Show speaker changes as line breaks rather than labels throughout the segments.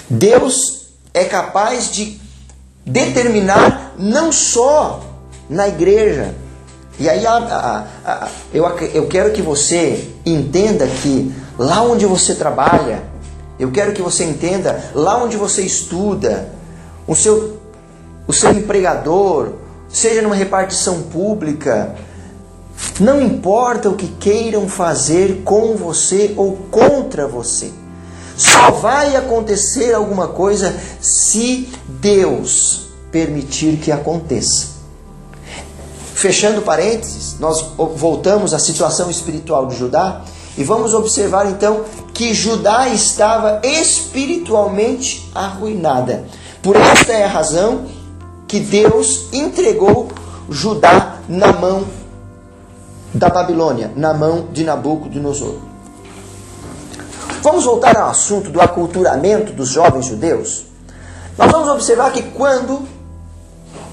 Deus é capaz de determinar não só na igreja. E aí eu quero que você entenda que lá onde você trabalha, eu quero que você entenda lá onde você estuda, o seu empregador, seja numa repartição pública, não importa o que queiram fazer com você ou contra você. Só vai acontecer alguma coisa se Deus permitir que aconteça. Fechando parênteses, nós voltamos à situação espiritual de Judá e vamos observar então que Judá estava espiritualmente arruinada. Por esta é a razão que Deus entregou Judá na mão da Babilônia, na mão de Nabucodonosor. Vamos voltar ao assunto do aculturamento dos jovens judeus. Nós vamos observar que quando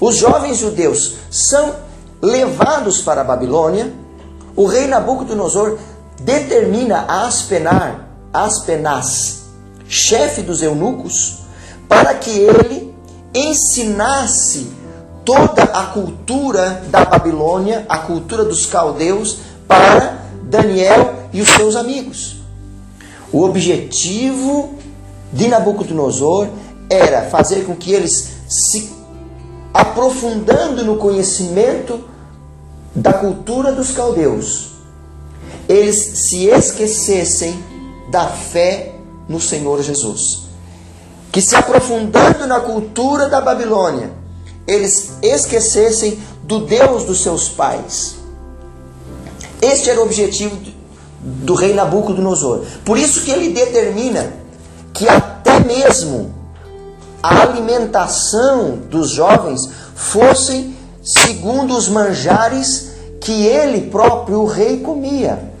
os jovens judeus são levados para a Babilônia, o rei Nabucodonosor determina Aspenaz, chefe dos eunucos, para que ele ensinasse toda a cultura da Babilônia, a cultura dos caldeus, para Daniel e os seus amigos. O objetivo de Nabucodonosor era fazer com que eles, se aprofundando no conhecimento da cultura dos caldeus, eles se esquecessem da fé no Senhor Jesus. Que se aprofundando na cultura da Babilônia, eles esquecessem do Deus dos seus pais. Este era o objetivo do rei Nabucodonosor. Por isso que ele determina que até mesmo a alimentação dos jovens fossem segundo os manjares que ele próprio, o rei, comia.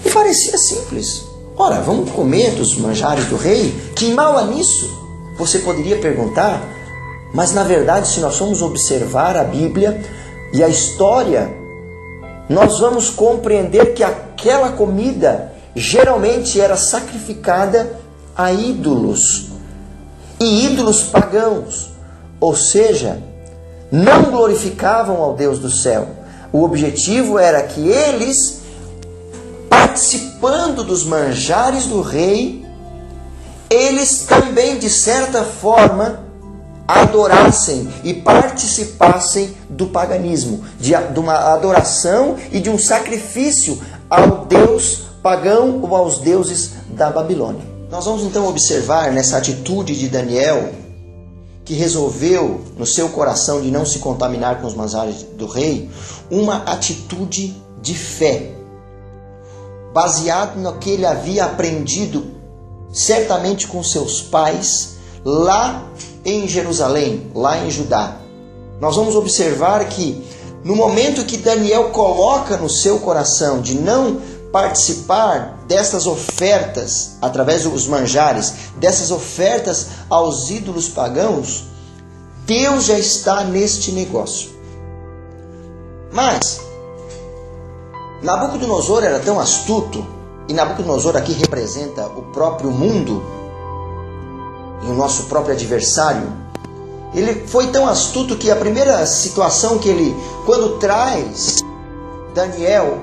E parecia simples. Ora, vamos comer dos manjares do rei? Que mal há nisso? Você poderia perguntar. Mas na verdade, se nós formos observar a Bíblia e a história, nós vamos compreender que aquela comida geralmente era sacrificada a ídolos, e ídolos pagãos, ou seja, não glorificavam ao Deus do céu. O objetivo era que eles, participando dos manjares do rei, eles também, de certa forma, adorassem e participassem do paganismo, de uma adoração e de um sacrifício ao Deus pagão ou aos deuses da Babilônia. Nós vamos então observar nessa atitude de Daniel, que resolveu no seu coração de não se contaminar com os manjares do rei, uma atitude de fé, baseado no que ele havia aprendido certamente com seus pais lá em Jerusalém, lá em Judá. Nós vamos observar que no momento que Daniel coloca no seu coração de não participar dessas ofertas, através dos manjares, dessas ofertas aos ídolos pagãos, Deus já está neste negócio. Mas Nabucodonosor era tão astuto, e Nabucodonosor aqui representa o próprio mundo, e o nosso próprio adversário. Ele foi tão astuto que a primeira situação que ele, quando traz Daniel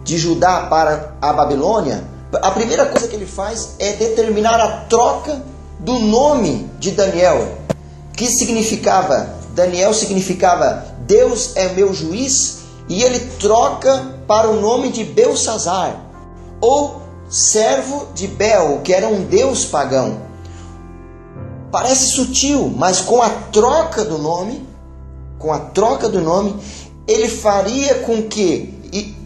de Judá para a Babilônia, a primeira coisa que ele faz é determinar a troca do nome de Daniel, que significava, Daniel significava Deus é meu juiz, e ele troca para o nome de Belsassar, ou servo de Bel, que era um deus pagão. Parece sutil, mas com a troca do nome, ele faria com que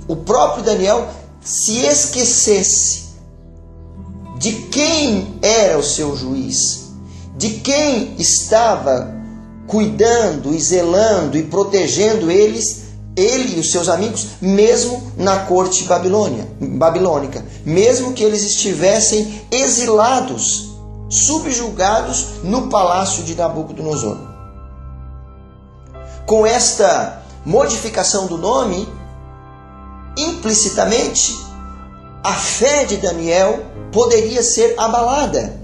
o próprio Daniel se esquecesse de quem era o seu juiz, de quem estava cuidando e zelando e protegendo ele e os seus amigos, mesmo na corte babilônica, mesmo que eles estivessem exilados, subjugados no palácio de Nabucodonosor. Com esta modificação do nome, implicitamente, a fé de Daniel poderia ser abalada,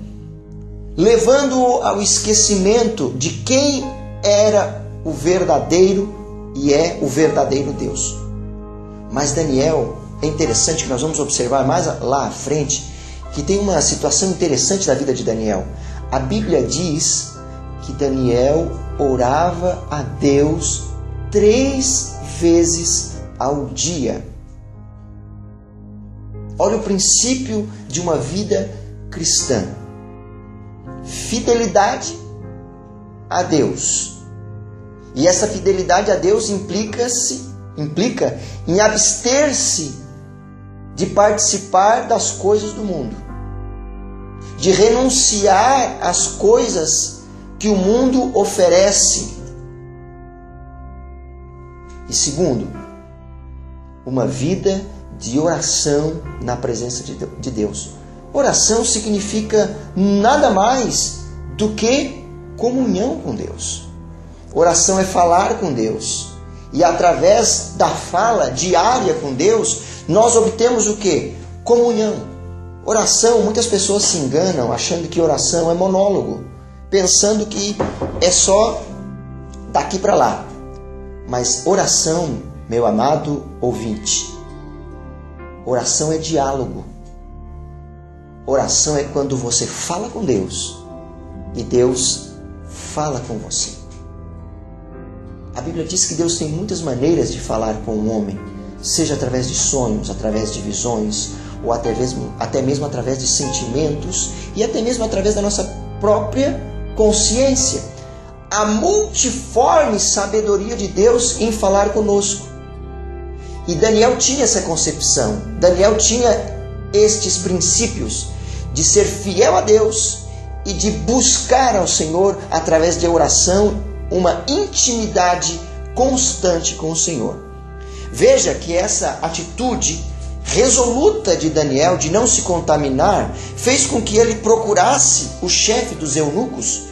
levando-o ao esquecimento de quem era o verdadeiro e é o verdadeiro Deus. Mas Daniel, é interessante que nós vamos observar mais lá à frente, que tem uma situação interessante da vida de Daniel. A Bíblia diz que Daniel orava a Deus 3 vezes ao dia. Olha o princípio de uma vida cristã. Fidelidade a Deus. E essa fidelidade a Deus implica em abster-se de participar das coisas do mundo, de renunciar às coisas que o mundo oferece. E segundo, uma vida de oração na presença de Deus. Oração significa nada mais do que comunhão com Deus. Oração é falar com Deus. E através da fala diária com Deus, nós obtemos o quê? Comunhão. Oração, muitas pessoas se enganam achando que oração é monólogo, pensando que é só daqui para lá. Mas oração, meu amado ouvinte, oração é diálogo. Oração é quando você fala com Deus e Deus fala com você. A Bíblia diz que Deus tem muitas maneiras de falar com o homem, seja através de sonhos, através de visões, ou até mesmo através de sentimentos e até mesmo através da nossa própria consciência. A multiforme sabedoria de Deus em falar conosco. E Daniel tinha essa concepção, Daniel tinha estes princípios de ser fiel a Deus e de buscar ao Senhor através de oração uma intimidade constante com o Senhor. Veja que essa atitude resoluta de Daniel de não se contaminar fez com que ele procurasse o chefe dos eunucos